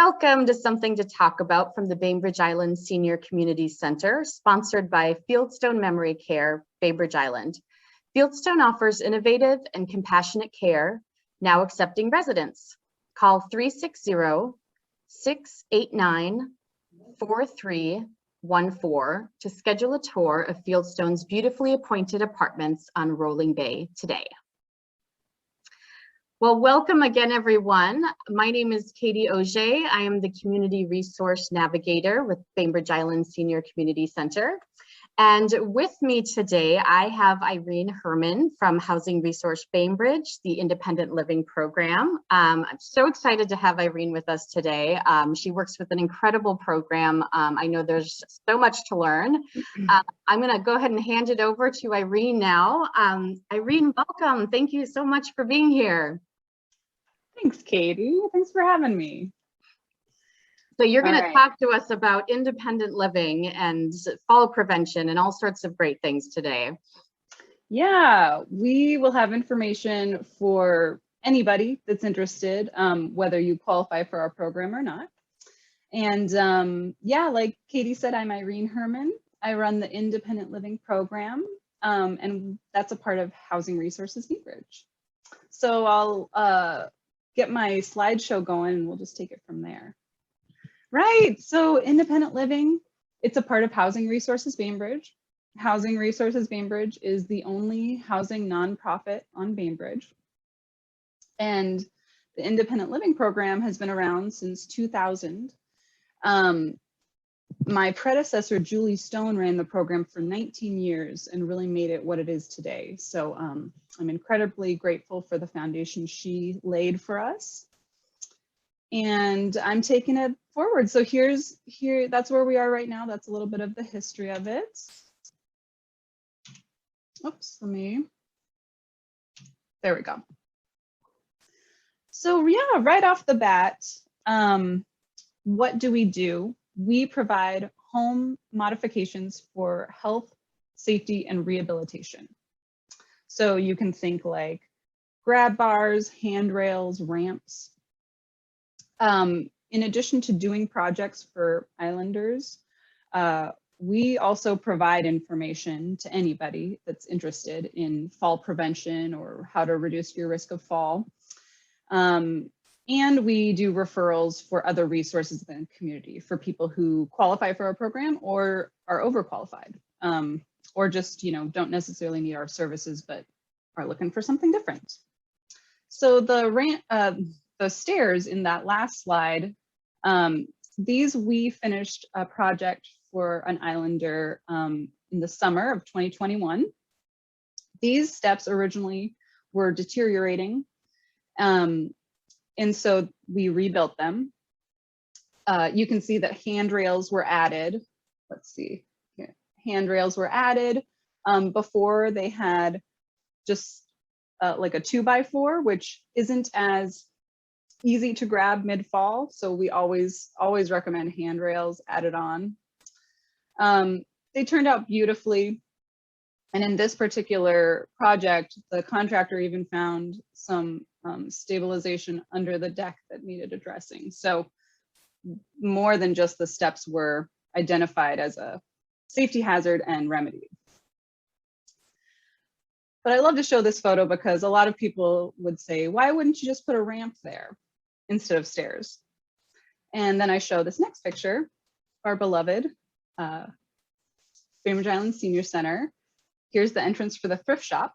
Welcome to Something to Talk About from the Bainbridge Island Senior Community Center, sponsored by Fieldstone Memory Care, Bainbridge Island. Fieldstone offers innovative and compassionate care, now accepting residents. Call 360-689-4314 to schedule a tour of Fieldstone's beautifully appointed apartments on Rolling Bay today. Well, welcome again, everyone. My name is Katie Auger. I am the Community Resource Navigator with Bainbridge Island Senior Community Center. And with me today, I have Irene Herman from Housing Resource Bainbridge, the Independent Living Program. I'm so excited to have Irene with us today. She works with an incredible program. I know there's so much to learn. I'm going to go ahead and hand it over to Irene now. Irene, welcome. Thank you so much for being here. Thanks, Katie. Thanks for having me. So you're going to talk to us about independent living and fall prevention and all sorts of great things today. Yeah, we will have information for anybody that's interested, whether you qualify for our program or not. And yeah, like Katie said, I'm Irene Herman. I run the Independent Living Program, and that's a part of Housing Resources Bainbridge. So I'll get my slideshow going and we'll just take it from there. Right, so independent living, it's a part of Housing Resources Bainbridge. Housing Resources Bainbridge is the only housing nonprofit on Bainbridge. And the independent living program has been around since 2000. My predecessor, Julie Stone, ran the program for 19 years and really made it what it is today. So I'm incredibly grateful for the foundation she laid for us. And I'm taking it forward. So that's where we are right now. That's a little bit of the history of it. Oops, there we go. So yeah, right off the bat, what do? We provide home modifications for health, safety, and rehabilitation. So you can think like grab bars, handrails, ramps. In addition to doing projects for islanders, we also provide information to anybody that's interested in fall prevention or how to reduce your risk of fall. And we do referrals for other resources in the community for people who qualify for our program or are overqualified, or just don't necessarily need our services but are looking for something different. So the stairs in that last slide, we finished a project for an islander in the summer of 2021. These steps originally were deteriorating, and so we rebuilt them. You can see that handrails were added. Let's see here. Handrails were added. Before they had just like a 2x4, which isn't as easy to grab mid-fall. So we always recommend handrails added on. They turned out beautifully. And in this particular project, the contractor even found some stabilization under the deck that needed addressing. So more than just the steps were identified as a safety hazard and remedied. But I love to show this photo because a lot of people would say, why wouldn't you just put a ramp there instead of stairs? And then I show this next picture, our beloved Bainbridge Island Senior Center. Here's the entrance for the thrift shop.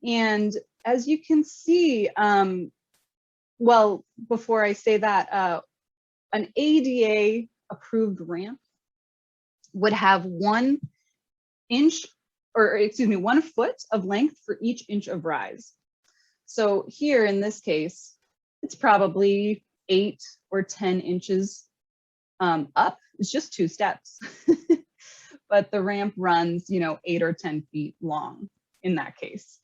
And as you can see, well, before I say that, an ADA approved ramp would have 1 inch, or excuse me, 1 foot of length for each inch of rise. So here in this case, it's probably 8 or 10 inches up. It's just 2 steps. But the ramp runs, 8 or 10 feet long in that case.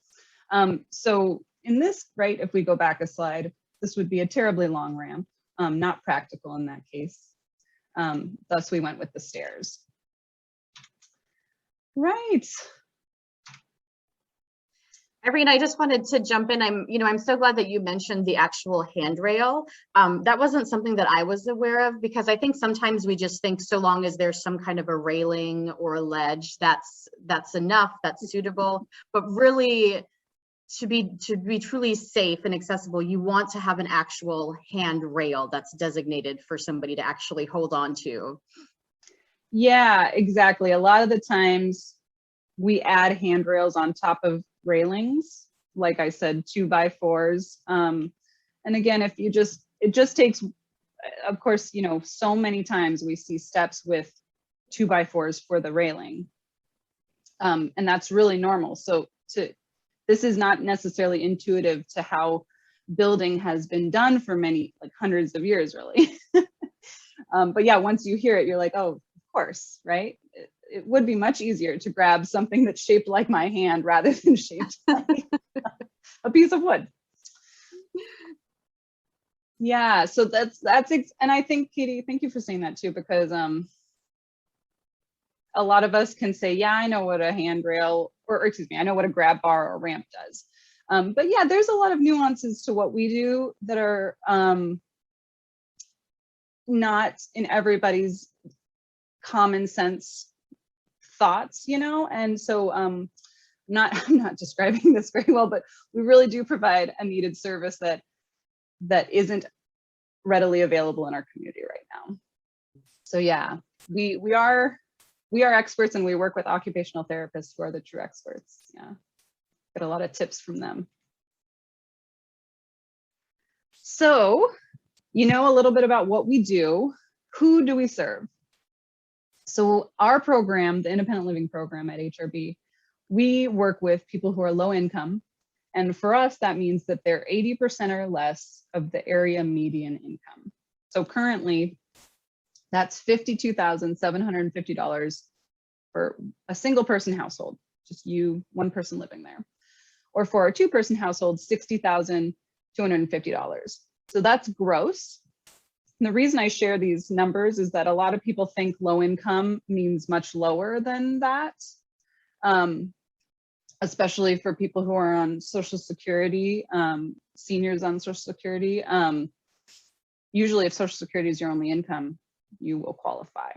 So in this, right, if we go back a slide, this would be a terribly long ramp, not practical in that case. Thus we went with the stairs. Right. Irene, I just wanted to jump in. I'm so glad that you mentioned the actual handrail. That wasn't something that I was aware of, because I think sometimes we just think so long as there's some kind of a railing or a ledge, that's enough, that's suitable. But really, to be truly safe and accessible, you want to have an actual handrail that's designated for somebody to actually hold on to. Yeah, exactly. A lot of the times we add handrails on top of railings, like I said, 2x4s. And again, it just takes, of course, so many times we see steps with 2x4s for the railing. And that's really normal. So this is not necessarily intuitive to how building has been done for many, like hundreds of years, really. But yeah, once you hear it, you're like, oh, of course, right? It would be much easier to grab something that's shaped like my hand rather than shaped like a piece of wood. Yeah, so and I think, Katie, thank you for saying that too, because a lot of us can say, yeah, I know what a handrail, or excuse me, I know what a grab bar or ramp does. But yeah, there's a lot of nuances to what we do that are not in everybody's common sense thoughts, and so I'm not describing this very well, but we really do provide a needed service that isn't readily available in our community right now. So yeah, we are experts, and we work with occupational therapists who are the true experts. Yeah, get a lot of tips from them. So, a little bit about what we do. Who do we serve? So our program, the independent living program at HRB, we work with people who are low income. And for us, that means that they're 80% or less of the area median income. So currently, that's $52,750 for a single person household, just you, one person living there. Or for a two-person household, $60,250. So that's gross. And the reason I share these numbers is that a lot of people think low income means much lower than that, especially for people who are on Social Security, seniors on Social Security. Usually if Social Security is your only income, you will qualify.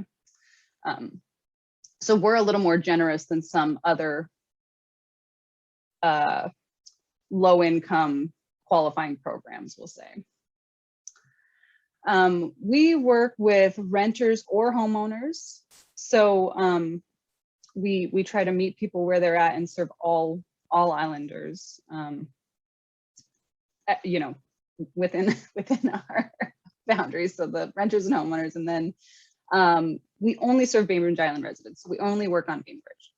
So we're a little more generous than some other low income qualifying programs, we'll say. We work with renters or homeowners. So we try to meet people where they're at and serve all islanders, within our boundaries. So the renters and homeowners, and then we only serve Bainbridge Island residents. So we only work on Bainbridge,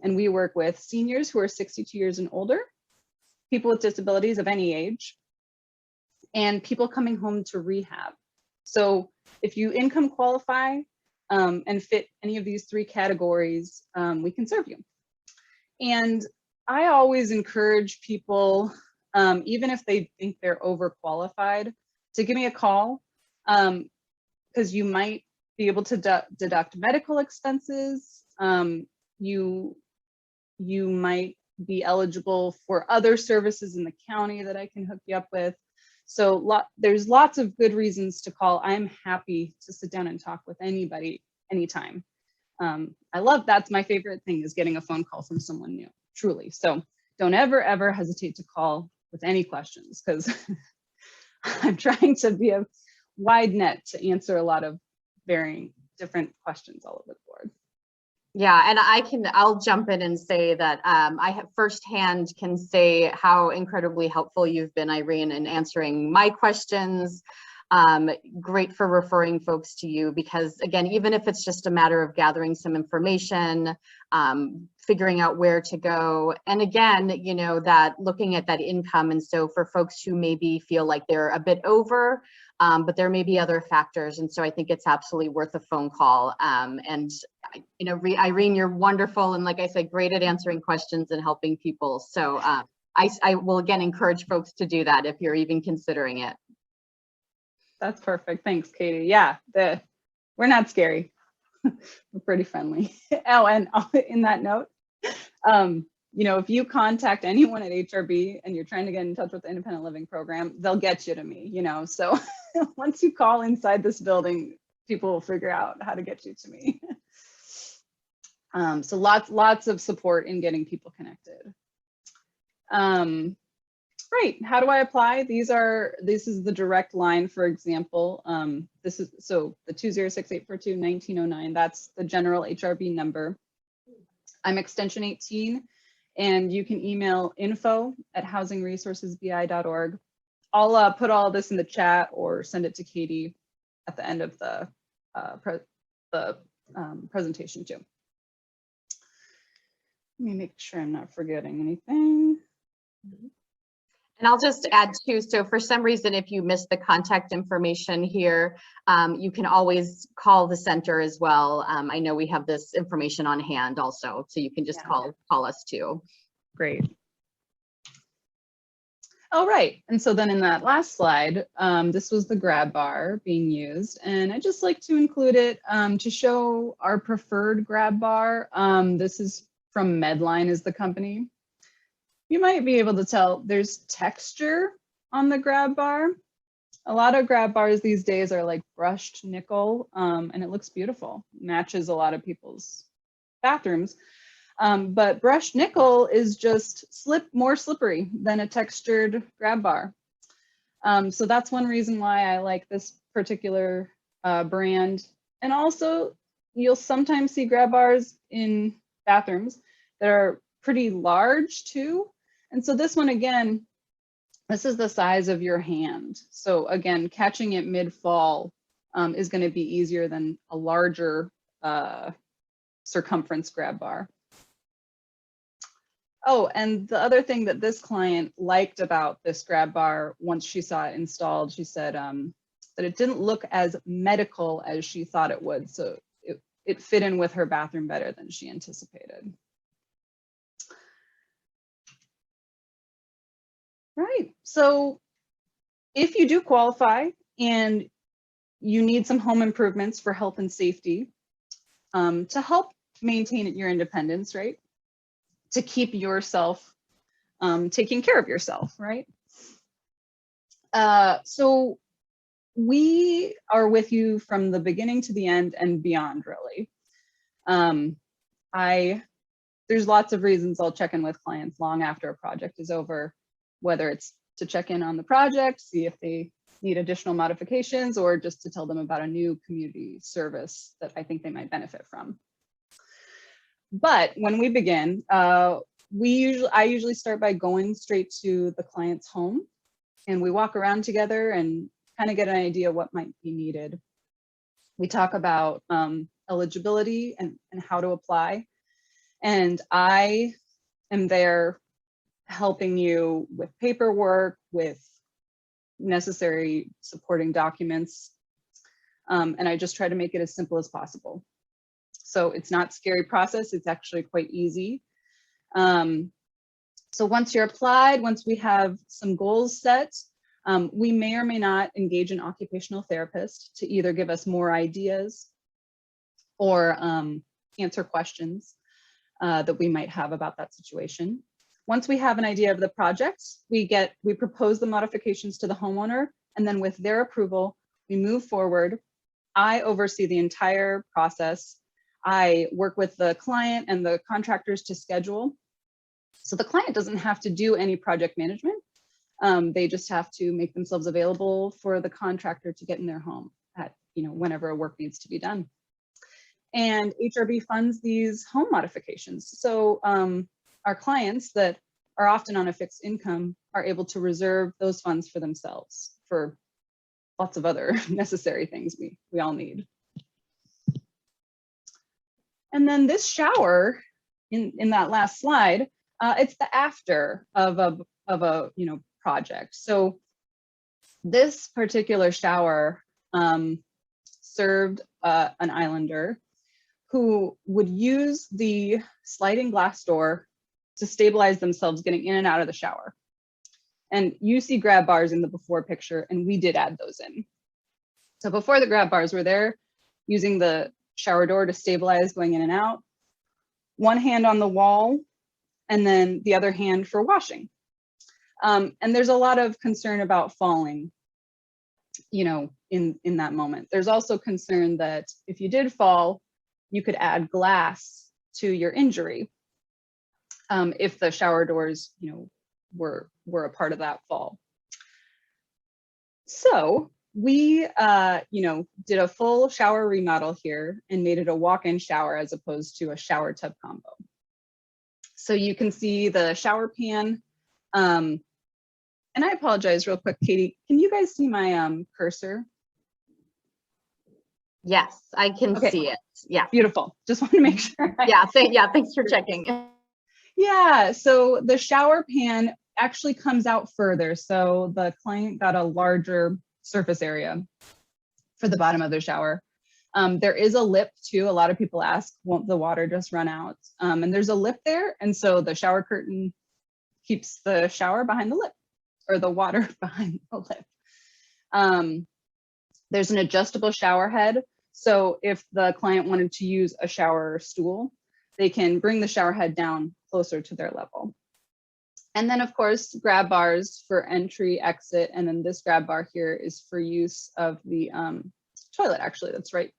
and we work with seniors who are 62 years and older, people with disabilities of any age, and people coming home to rehab. So if you income qualify and fit any of these three categories, we can serve you. And I always encourage people, even if they think they're overqualified, to give me a call, because you might be able to deduct medical expenses. You might be eligible for other services in the county that I can hook you up with. So there's lots of good reasons to call. I'm happy to sit down and talk with anybody, anytime. That's my favorite thing, is getting a phone call from someone new, truly. So don't ever hesitate to call with any questions, because I'm trying to be a wide net to answer a lot of varying different questions all over the board. Yeah, and I'll jump in and say that I have firsthand can say how incredibly helpful you've been, Irene, in answering my questions. Great for referring folks to you, because again, even if it's just a matter of gathering some information, figuring out where to go, and again, that looking at that income. And so for folks who maybe feel like they're a bit over, but there may be other factors. And so I think it's absolutely worth a phone call. And Irene, you're wonderful. And like I said, great at answering questions and helping people. So I will again encourage folks to do that if you're even considering it. That's perfect. Thanks, Katie. Yeah, we're not scary. We're pretty friendly. Oh, and in that note, if you contact anyone at HRB and you're trying to get in touch with the independent living program, they'll get you to me, so once you call inside this building, people will figure out how to get you to me. So lots of support in getting people connected. Right, how do I apply? This is the direct line, for example. This is, so the 206-842-1909, that's the general HRB number. I'm extension 18, and you can email info@housingresourcesbi.org. I'll put all this in the chat or send it to Katie at the end of the presentation too. Let me make sure I'm not forgetting anything. And I'll just add too, so for some reason, if you missed the contact information here, you can always call the center as well. I know we have this information on hand also, so you can just call us too. Great. All right, and so then in that last slide, this was the grab bar being used, and I just like to include it to show our preferred grab bar. This is from Medline is the company. You might be able to tell there's texture on the grab bar. A lot of grab bars these days are like brushed nickel, and it looks beautiful. Matches a lot of people's bathrooms. But brushed nickel is just more slippery than a textured grab bar. So that's one reason why I like this particular brand. And also, you'll sometimes see grab bars in bathrooms that are pretty large too. And so this one, again, this is the size of your hand. So again, catching it mid-fall is going to be easier than a larger circumference grab bar. Oh, and the other thing that this client liked about this grab bar, once she saw it installed, she said that it didn't look as medical as she thought it would. So it fit in with her bathroom better than she anticipated. Right, so if you do qualify and you need some home improvements for health and safety to help maintain your independence, right? To keep yourself taking care of yourself, right? So we are with you from the beginning to the end and beyond, really. There's lots of reasons I'll check in with clients long after a project is over, whether it's to check in on the project, see if they need additional modifications, or just to tell them about a new community service that I think they might benefit from. But when we begin, I usually start by going straight to the client's home, and we walk around together and kind of get an idea what might be needed. We talk about eligibility and how to apply, and I am there helping you with paperwork, with necessary supporting documents, and I just try to make it as simple as possible. So it's not a scary process, it's actually quite easy. So once you're applied, once we have some goals set, we may or may not engage an occupational therapist to either give us more ideas or answer questions that we might have about that situation. Once we have an idea of the project, we propose the modifications to the homeowner, and then with their approval, we move forward. I oversee the entire process. I work with the client and the contractors to schedule. So the client doesn't have to do any project management. They just have to make themselves available for the contractor to get in their home at whenever work needs to be done. And HRB funds these home modifications. So our clients that are often on a fixed income are able to reserve those funds for themselves for lots of other necessary things we all need. And then this shower in that last slide, it's the after of a project. So this particular shower served an islander who would use the sliding glass door to stabilize themselves getting in and out of the shower. And you see grab bars in the before picture, and we did add those in. So before the grab bars were there, using the shower door to stabilize going in and out, one hand on the wall, and then the other hand for washing. And there's a lot of concern about falling, in that moment. There's also concern that if you did fall, you could add glass to your injury if the shower doors, were a part of that fall. So we, did a full shower remodel here and made it a walk-in shower as opposed to a shower tub combo. So you can see the shower pan. And I apologize real quick, Katie, can you guys see my cursor? Yes, I can see it. Yeah. Beautiful. Just want to make sure. Thanks for checking. Yeah, so the shower pan actually comes out further. So the client got a larger surface area for the bottom of their shower. There is a lip too. A lot of people ask, won't the water just run out? And there's a lip there. And so the shower curtain keeps the shower behind the lip, or the water behind the lip. There's an adjustable shower head. So if the client wanted to use a shower stool, they can bring the shower head down closer to their level. And then of course, grab bars for entry, exit. And then this grab bar here is for use of the toilet, actually, that's right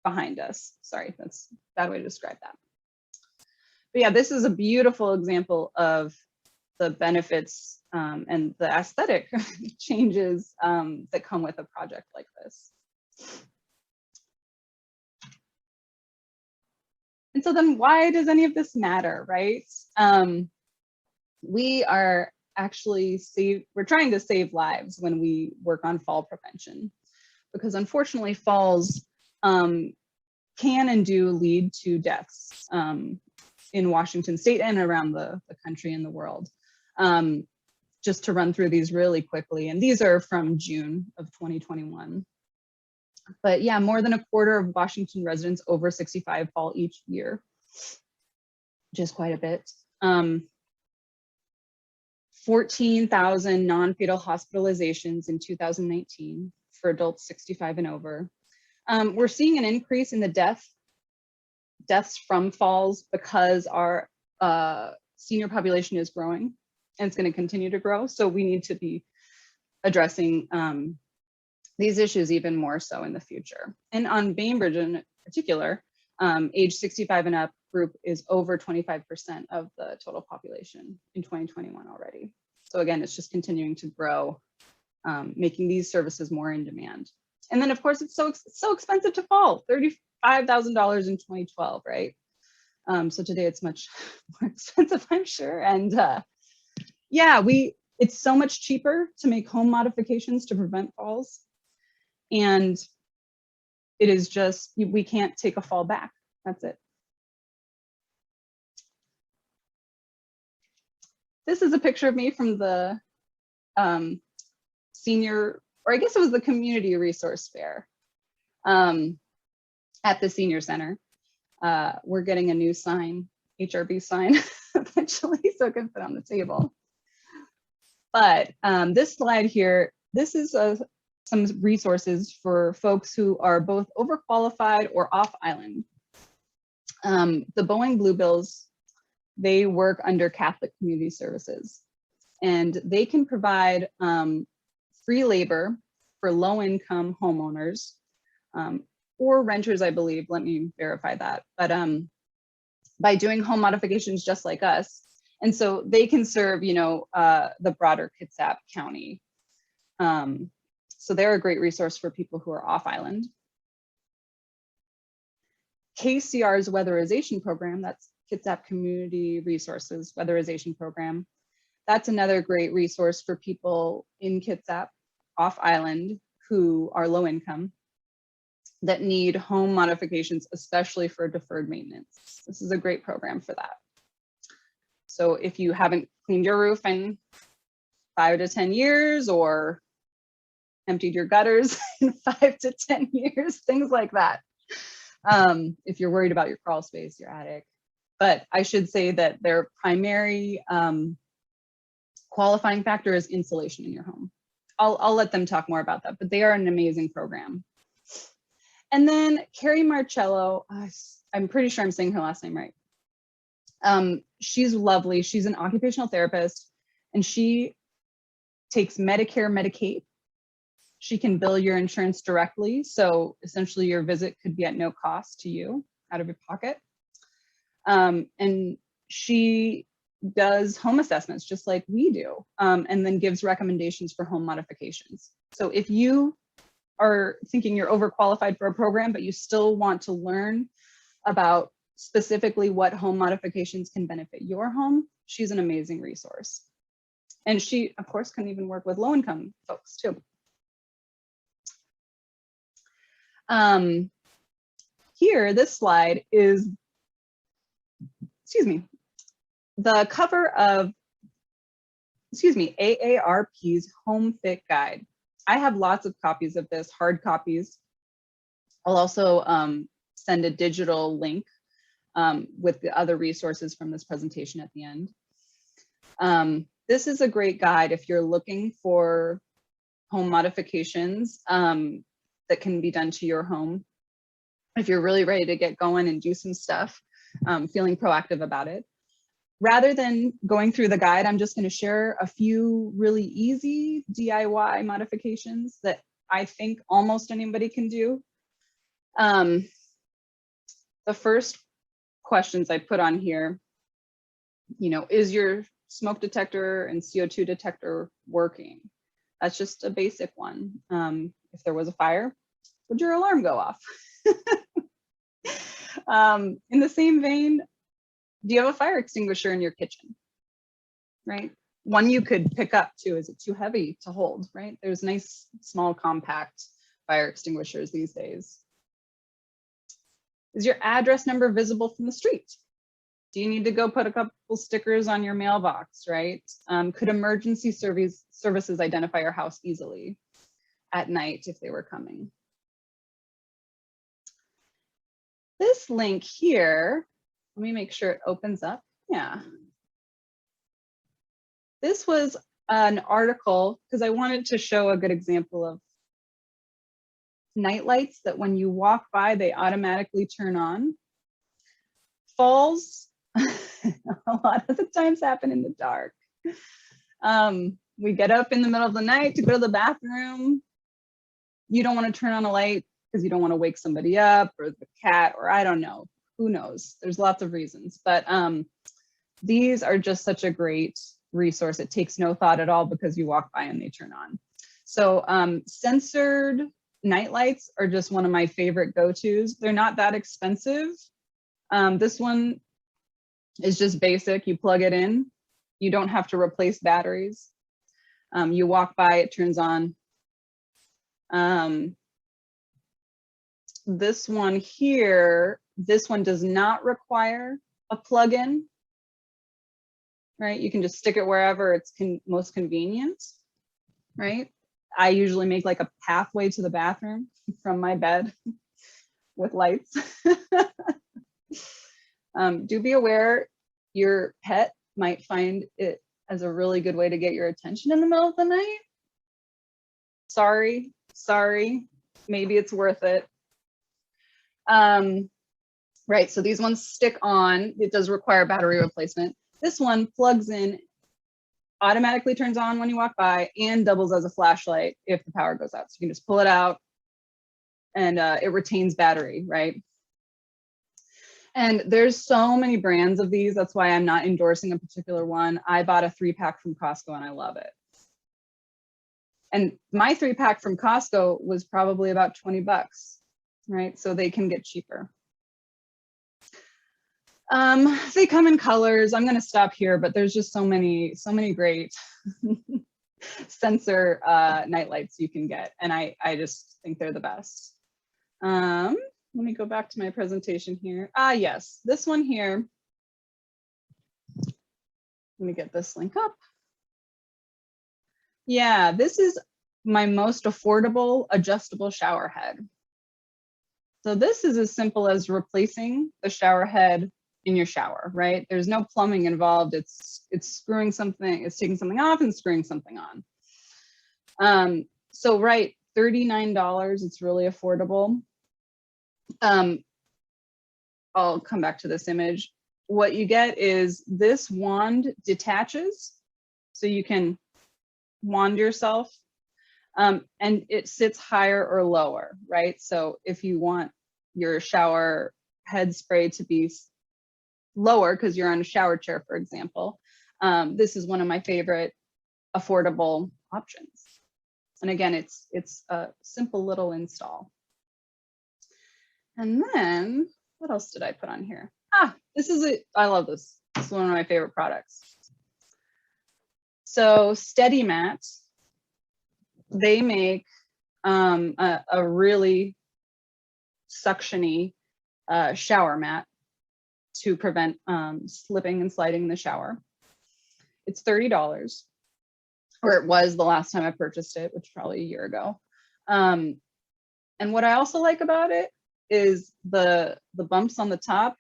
behind us. Sorry, that's a bad way to describe that. But yeah, this is a beautiful example of the benefits and the aesthetic changes that come with a project like this. And so then why does any of this matter, right? We are actually we're trying to save lives when we work on fall prevention, because unfortunately falls can and do lead to deaths in Washington state and around the country and the world. Just to run through these really quickly, and these are from June of 2021. But yeah, more than a quarter of Washington residents over 65 fall each year, which is quite a bit. 14,000 non-fatal hospitalizations in 2019 for adults 65 and over. We're seeing an increase in the deaths from falls because our senior population is growing, and it's going to continue to grow. So we need to be addressing these issues even more so in the future. And on Bainbridge in particular, age 65 and up group is over 25% of the total population in 2021 already. So again, it's just continuing to grow, making these services more in demand. And then of course, it's so expensive to fall, $35,000 in 2012, right? So today it's much more expensive, I'm sure. And yeah, it's so much cheaper to make home modifications to prevent falls. And it is just, we can't take a fall back. That's it. This is a picture of me from the senior, or I guess it was the community resource fair at the senior center. We're getting a new sign, HRB sign, eventually, so it can fit on the table. But this slide here, this is some resources for folks who are both overqualified or off island. The Boeing Bluebills, they work under Catholic Community Services, and they can provide free labor for low-income homeowners or renters, I believe. Let me verify that. But by doing home modifications just like us, and so they can serve, the broader Kitsap County. So they're a great resource for people who are off island. KCR's weatherization program, that's Kitsap Community Resources Weatherization Program. That's another great resource for people in Kitsap, off island, who are low income, that need home modifications, especially for deferred maintenance. This is a great program for that. So if you haven't cleaned your roof in 5 to 10 years, or emptied your gutters in 5 to 10 years, things like that. If you're worried about your crawl space, your attic. But I should say that their primary qualifying factor is insulation in your home. I'll let them talk more about that, but they are an amazing program. And then Carrie Marcello, I'm pretty sure I'm saying her last name right. She's lovely. She's an occupational therapist, and she takes Medicare, Medicaid. She can bill your insurance directly. So essentially your visit could be at no cost to you out of your pocket. And she does home assessments just like we do, and then gives recommendations for home modifications. So if you are thinking you're overqualified for a program, but you still want to learn about specifically what home modifications can benefit your home, she's an amazing resource. And she, of course, can even work with low-income folks too. Here, this slide is, excuse me, the cover of, AARP's Home Fit Guide. I have lots of copies of this, hard copies. I'll also send a digital link with the other resources from this presentation at the end. This is a great guide if you're looking for home modifications that can be done to your home. If you're really ready to get going and do some stuff, feeling proactive about it. Rather than going through the guide, I'm just going to share a few really easy DIY modifications that I think almost anybody can do. The first questions I put on here, is your smoke detector and CO2 detector working? That's just a basic one. If there was a fire, would your alarm go off? In the same vein, do you have a fire extinguisher in your kitchen? Right? One you could pick up too. Is it too heavy to hold? Right? There's nice, small, compact fire extinguishers these days. Is your address number visible from the street? Do you need to go put a couple stickers on your mailbox, right? Could emergency services identify your house easily at night if they were coming? This link here, let me make sure it opens up. Yeah. This was an article because I wanted to show a good example of night lights that when you walk by, they automatically turn on. Falls a lot of the times happen in the dark. We get up in the middle of the night to go to the bathroom. You don't want to turn on a light because you don't want to wake somebody up or the cat, or I don't know, who knows? There's lots of reasons, but these are just such a great resource. It takes no thought at all because you walk by and they turn on. So sensored night lights are just one of my favorite go-tos. They're not that expensive. This one is just basic. You plug it in. You don't have to replace batteries. You walk by, it turns on. This one here, this one does not require a plug-in, right? You can just stick it wherever it's most convenient, right? I usually make like a pathway to the bathroom from my bed with lights. Do be aware your pet might find it as a really good way to get your attention in the middle of the night. Sorry, maybe it's worth it. Right, so these ones stick on. It does require battery replacement. This one plugs in, automatically turns on when you walk by, and doubles as a flashlight if the power goes out. So you can just pull it out and it retains battery, right? And there's so many brands of these. That's why I'm not endorsing a particular one. I bought a 3-pack from Costco and I love it. And my 3-pack from Costco was probably about 20 bucks, right? So they can get cheaper. They come in colors. I'm gonna stop here, but there's just so many great sensor night lights you can get. And I just think they're the best. Let me go back to my presentation here. Yes, this one here. Let me get this link up. Yeah, this is my most affordable adjustable shower head. So this is as simple as replacing the shower head in your shower, right? There's no plumbing involved. It's screwing something, it's taking something off and screwing something on. So right, $39, it's really affordable. I'll come back to this image. what you get is this wand detaches, so you can wand yourself, and it sits higher or lower, right? So if you want your shower head spray to be lower because you're on a shower chair, for example, this is one of my favorite affordable options. And again, it's a simple little install. And then what else did I put on here? This is it. I love this. This is one of my favorite products. So Steady Mat, they make a really suctiony shower mat to prevent slipping and sliding in the shower. It's $30, or it was the last time I purchased it, which was probably a year ago. And what I also like about it is the bumps on the top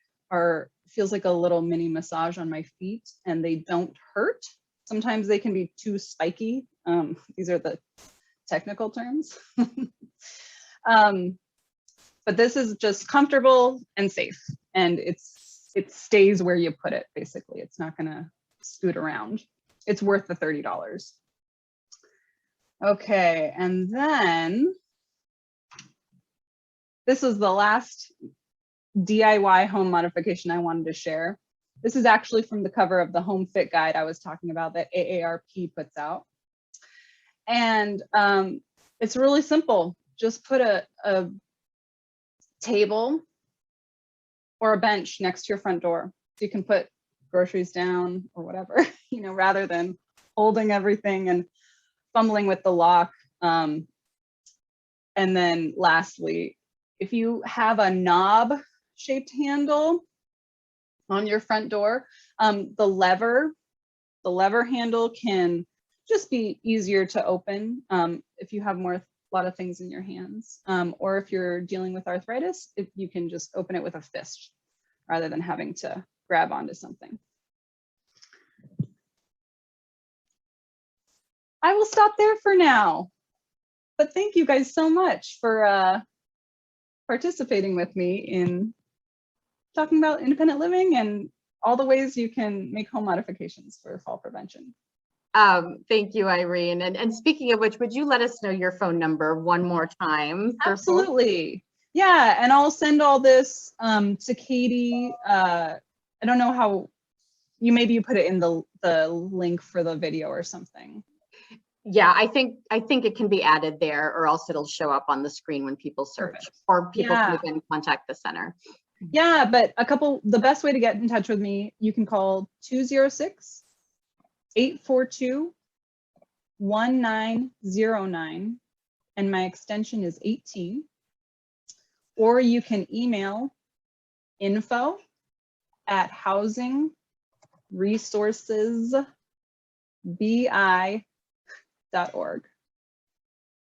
feels like a little mini massage on my feet, and they don't hurt. Sometimes they can be too spiky. These are the technical terms. But this is just comfortable and safe, and it stays where you put it, basically. It's not gonna scoot around. It's worth the $30. Okay, and then this is the last DIY home modification I wanted to share. This is actually from the cover of the Home Fit Guide I was talking about that AARP puts out. And it's really simple. Just put a table or a bench next to your front door. So you can put groceries down or whatever, you know, rather than holding everything and fumbling with the lock. And then lastly, if you have a knob shaped handle on your front door, the lever handle can just be easier to open if you have a lot of things in your hands, or if you're dealing with arthritis, if you can just open it with a fist rather than having to grab onto something. I will stop there for now, but thank you guys so much for participating with me in talking about independent living and all the ways you can make home modifications for fall prevention. Thank you, Irene. And speaking of which, would you let us know your phone number one more time? Absolutely. Yeah, and I'll send all this to Katie. I don't know how, maybe you put it in the link for the video or something. Yeah, I think it can be added there, or else it'll show up on the screen when people search. Perfect. Or people can again contact the center. Yeah, but the best way to get in touch with me, you can call 206-842-1909, and my extension is 18. Or you can email info@housingresourcesbi.org.